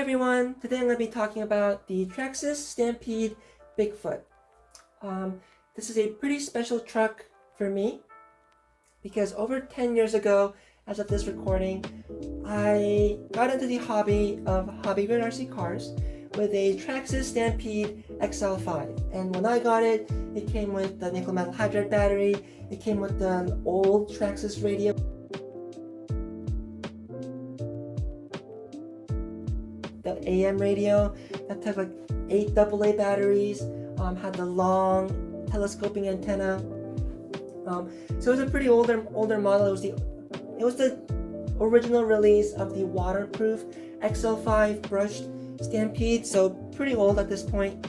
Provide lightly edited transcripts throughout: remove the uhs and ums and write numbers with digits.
everyone, today I'm going to be talking about the Traxxas Stampede Bigfoot. This is a pretty special truck for me because over 10 years ago, as of this recording, I got into the hobby of hobby-grade RC cars with a Traxxas Stampede XL5. And when I got it, it came with the nickel metal hydride battery, it came with the old Traxxas radio, the AM radio that took like 8 AA batteries, had the long telescoping antenna. So it was a pretty older model. It was the original release of the waterproof XL5 brushed Stampede, so pretty old at this point.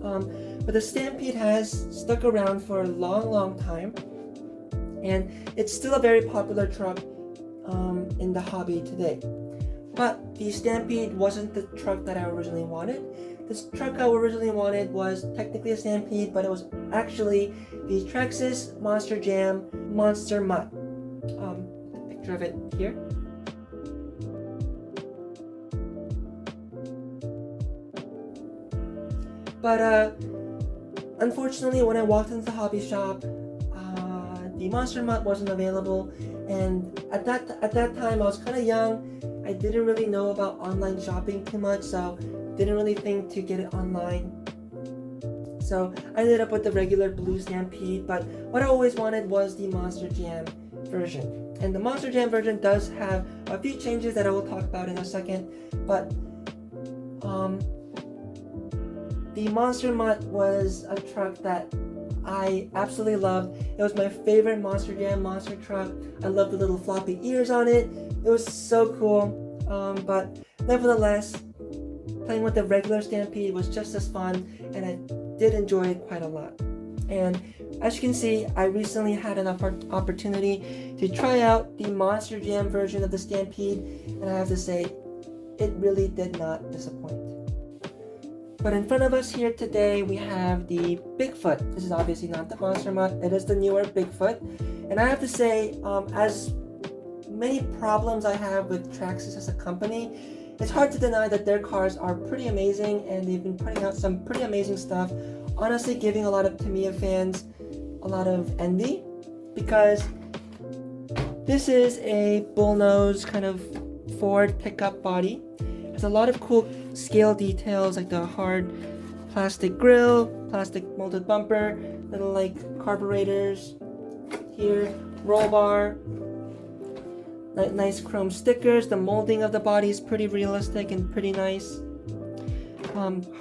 But the Stampede has stuck around for a long time, and it's still a very popular truck in the hobby today. But the Stampede wasn't the truck that I originally wanted. This truck I originally wanted was technically a Stampede, but it was actually the Traxxas Monster Jam Monster Mutt. The picture of it here. But unfortunately, when I walked into the hobby shop, the Monster Mutt wasn't available, and at that time I was kind of young. I didn't really know about online shopping too much, so didn't really think to get it online. So I ended up with the regular blue Stampede, but what I always wanted was the Monster Jam version. And the Monster Jam version does have a few changes that I will talk about in a second, but the Monster Mutt was a truck that I absolutely loved. It was my favorite Monster Jam monster truck. I loved the little floppy ears on it. It was so cool. But nevertheless, playing with the regular Stampede was just as fun, and I did enjoy it quite a lot. And as you can see, I recently had an opportunity to try out the Monster Jam version of the Stampede, and I have to say, it really did not disappoint. But in front of us here today, we have the Bigfoot. This is obviously not the Monster Mutt, it is the newer Bigfoot. And I have to say, as many problems I have with Traxxas as a company, it's hard to deny that their cars are pretty amazing, and they've been putting out some pretty amazing stuff, honestly giving a lot of Tamiya fans a lot of envy, because this is a bullnose kind of Ford pickup body. There's a lot of cool scale details, like the hard plastic grille, plastic molded bumper, little like carburetors here, roll bar, nice chrome stickers. The molding of the body is pretty realistic and pretty nice.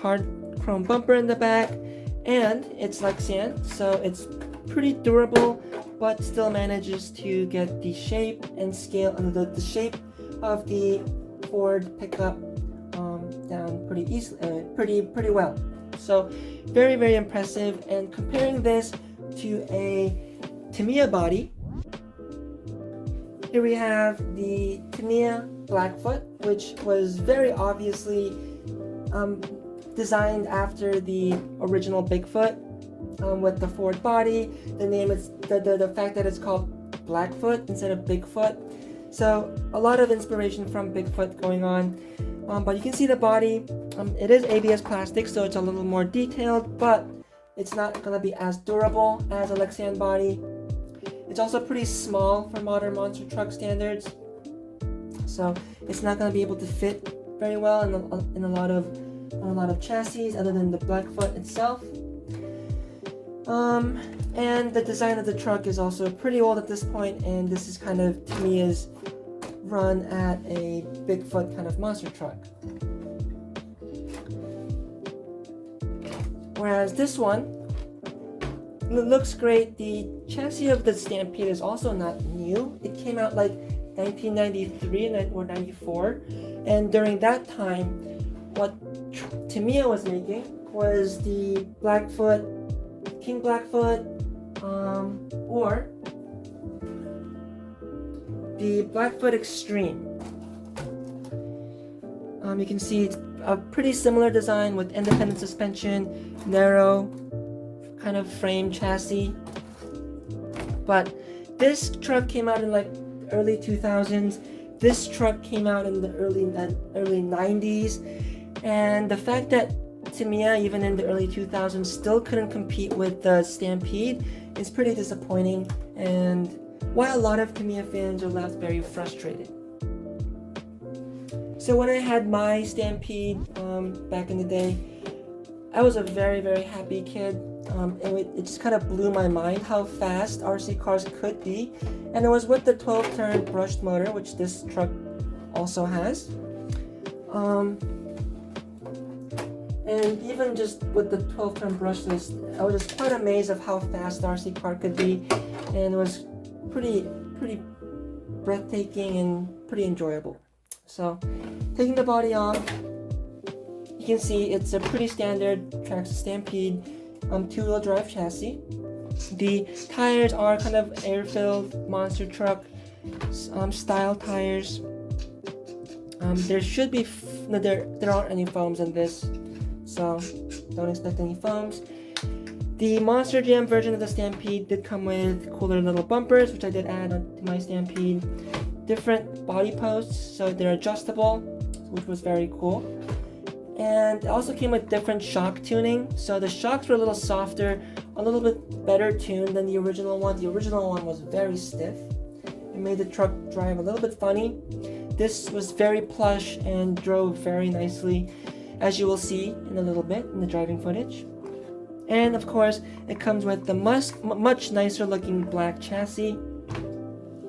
Hard chrome bumper in the back, and it's Lexan, so it's pretty durable, but still manages to get the shape and scale and the shape of the Ford pickup down pretty easily, pretty well. So very impressive. And comparing this to a Tamiya body, here we have the Tamiya Blackfoot, which was very obviously designed after the original Bigfoot, with the Ford body. The name is the fact that it's called Blackfoot instead of Bigfoot. So a lot of inspiration from Bigfoot going on. But you can see the body. It is ABS plastic, so it's a little more detailed, but it's not going to be as durable as a Lexan body. It's also pretty small for modern monster truck standards, so it's not going to be able to fit very well in a lot of chassis other than the Blackfoot itself. And the design of the truck is also pretty old at this point, and this is kind of Tamiya's run at a Bigfoot kind of monster truck. Whereas this one looks great. The chassis of the Stampede is also not new. It came out like 1993 or 94, and during that time, what Tamiya was making was the Blackfoot, King Blackfoot, or the Blackfoot Extreme. You can see it's a pretty similar design with independent suspension, narrow kind of frame chassis. But this truck came out in like early 2000s. This truck came out in the early 90s, and the fact that Tamiya, even in the early 2000s, still couldn't compete with the Stampede is pretty disappointing, and why a lot of Tamiya fans are left very frustrated. So when I had my Stampede back in the day, I was a very, very happy kid. It just kind of blew my mind how fast RC cars could be, and it was with the 12-turn brushed motor, which this truck also has. And even just with the 12-turn brushless, I was just quite amazed of how fast the RC car could be, and it was pretty breathtaking and pretty enjoyable. So, taking the body off, you can see it's a pretty standard Traxxas Stampede two-wheel drive chassis. The tires are kind of air-filled monster truck style tires. There should be there aren't any foams in this, so don't expect any foams. The Monster Jam version of the Stampede did come with cooler little bumpers, which I did add to my Stampede. Different body posts, so they're adjustable, which was very cool. And it also came with different shock tuning, so the shocks were a little softer, a little bit better tuned than the original one. The original one was very stiff. It made the truck drive a little bit funny. This was very plush and drove very nicely, as you will see in a little bit in the driving footage. And of course, it comes with the much nicer looking black chassis,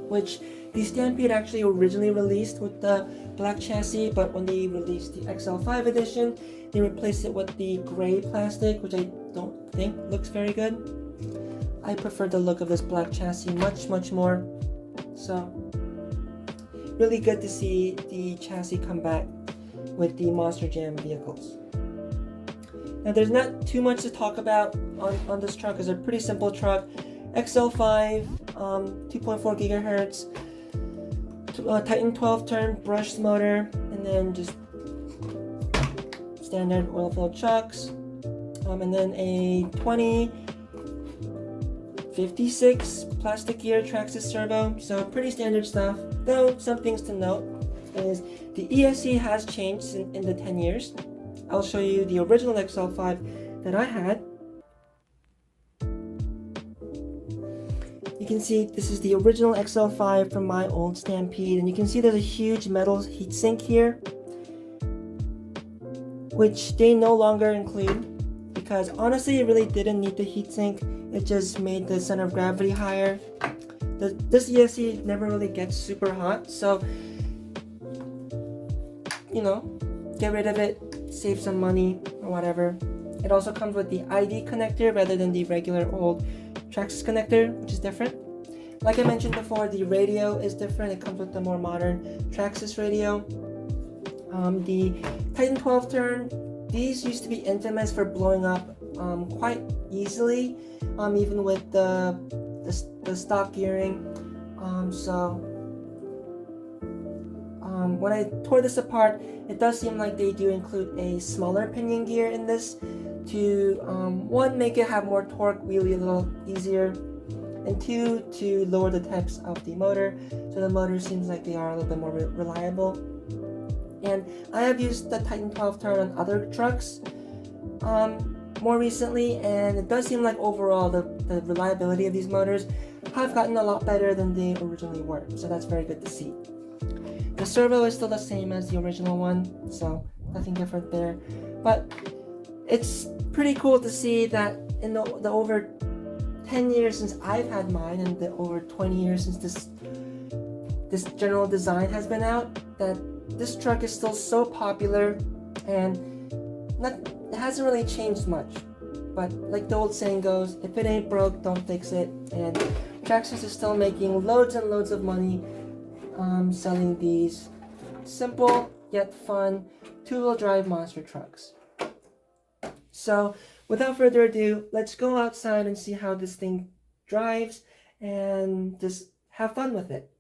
which the Stampede actually originally released with the black chassis, but when they released the XL5 edition, they replaced it with the gray plastic, which I don't think looks very good. I prefer the look of this black chassis much more. So, really good to see the chassis come back with the Monster Jam vehicles. Now, there's not too much to talk about on this truck. It's a pretty simple truck. XL5, 2.4 gigahertz, Titan 12-turn brushed motor, and then just standard oil-filled shocks, and then a 2056 plastic gear Traxxas servo. So pretty standard stuff. Though some things to note is the ESC has changed in the 10 years. I'll show you the original XL5 that I had. You can see this is the original XL5 from my old Stampede, and you can see there's a huge metal heatsink here, which they no longer include, because honestly it really didn't need the heatsink. It just made the center of gravity higher. This ESC never really gets super hot, so get rid of it, save some money or whatever. It also comes with the ID connector rather than the regular old Traxxas connector, which is different. Like I mentioned before, the radio is different. It comes with the more modern Traxxas radio. The Titan 12-turn, these used to be infamous for blowing up quite easily, even with the stock gearing. When I tore this apart, it does seem like they do include a smaller pinion gear in this to, one, make it have more torque, wheelie a little easier, and two, to lower the temps of the motor, so the motor seems like they are a little bit more reliable. And I have used the Titan 12-turn on other trucks more recently, and it does seem like overall the reliability of these motors have gotten a lot better than they originally were, so that's very good to see. The servo is still the same as the original one, so nothing different there. But it's pretty cool to see that in the over 10 years since I've had mine, and the over 20 years since this general design has been out, that this truck is still so popular, and it hasn't really changed much. But like the old saying goes, if it ain't broke, don't fix it. And Traxxas is still making loads and loads of money selling these simple yet fun two-wheel drive monster trucks. So without further ado, let's go outside and see how this thing drives and just have fun with it.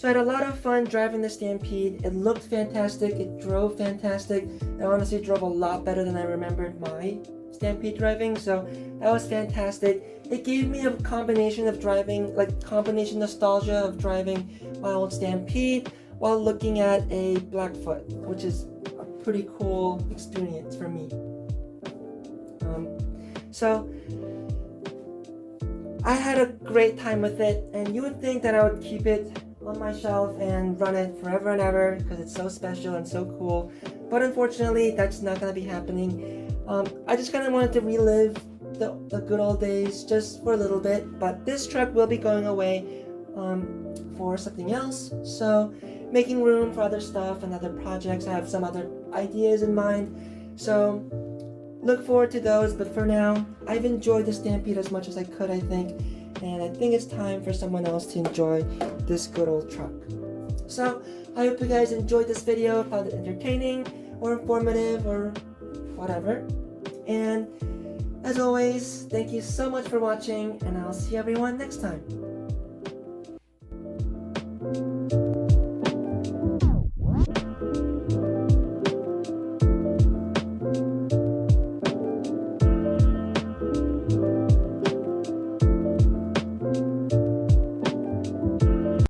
So I had a lot of fun driving the Stampede. It looked fantastic. It drove fantastic. It honestly drove a lot better than I remembered my Stampede driving. So that was fantastic. It gave me a combination of driving, like combination nostalgia of driving my old Stampede while looking at a Blackfoot, which is a pretty cool experience for me. So I had a great time with it, and you would think that I would keep it on my shelf and run it forever and ever because it's so special and so cool, but unfortunately that's not going to be happening. I just kind of wanted to relive the good old days just for a little bit, but this truck will be going away for something else, so making room for other stuff and other projects. I have some other ideas in mind, so look forward to those, but for now, I've enjoyed the Stampede as much as I could, I think, and I think it's time for someone else to enjoy this good old truck. So, I hope you guys enjoyed this video, found it entertaining, or informative, or whatever. And, as always, thank you so much for watching, and I'll see everyone next time.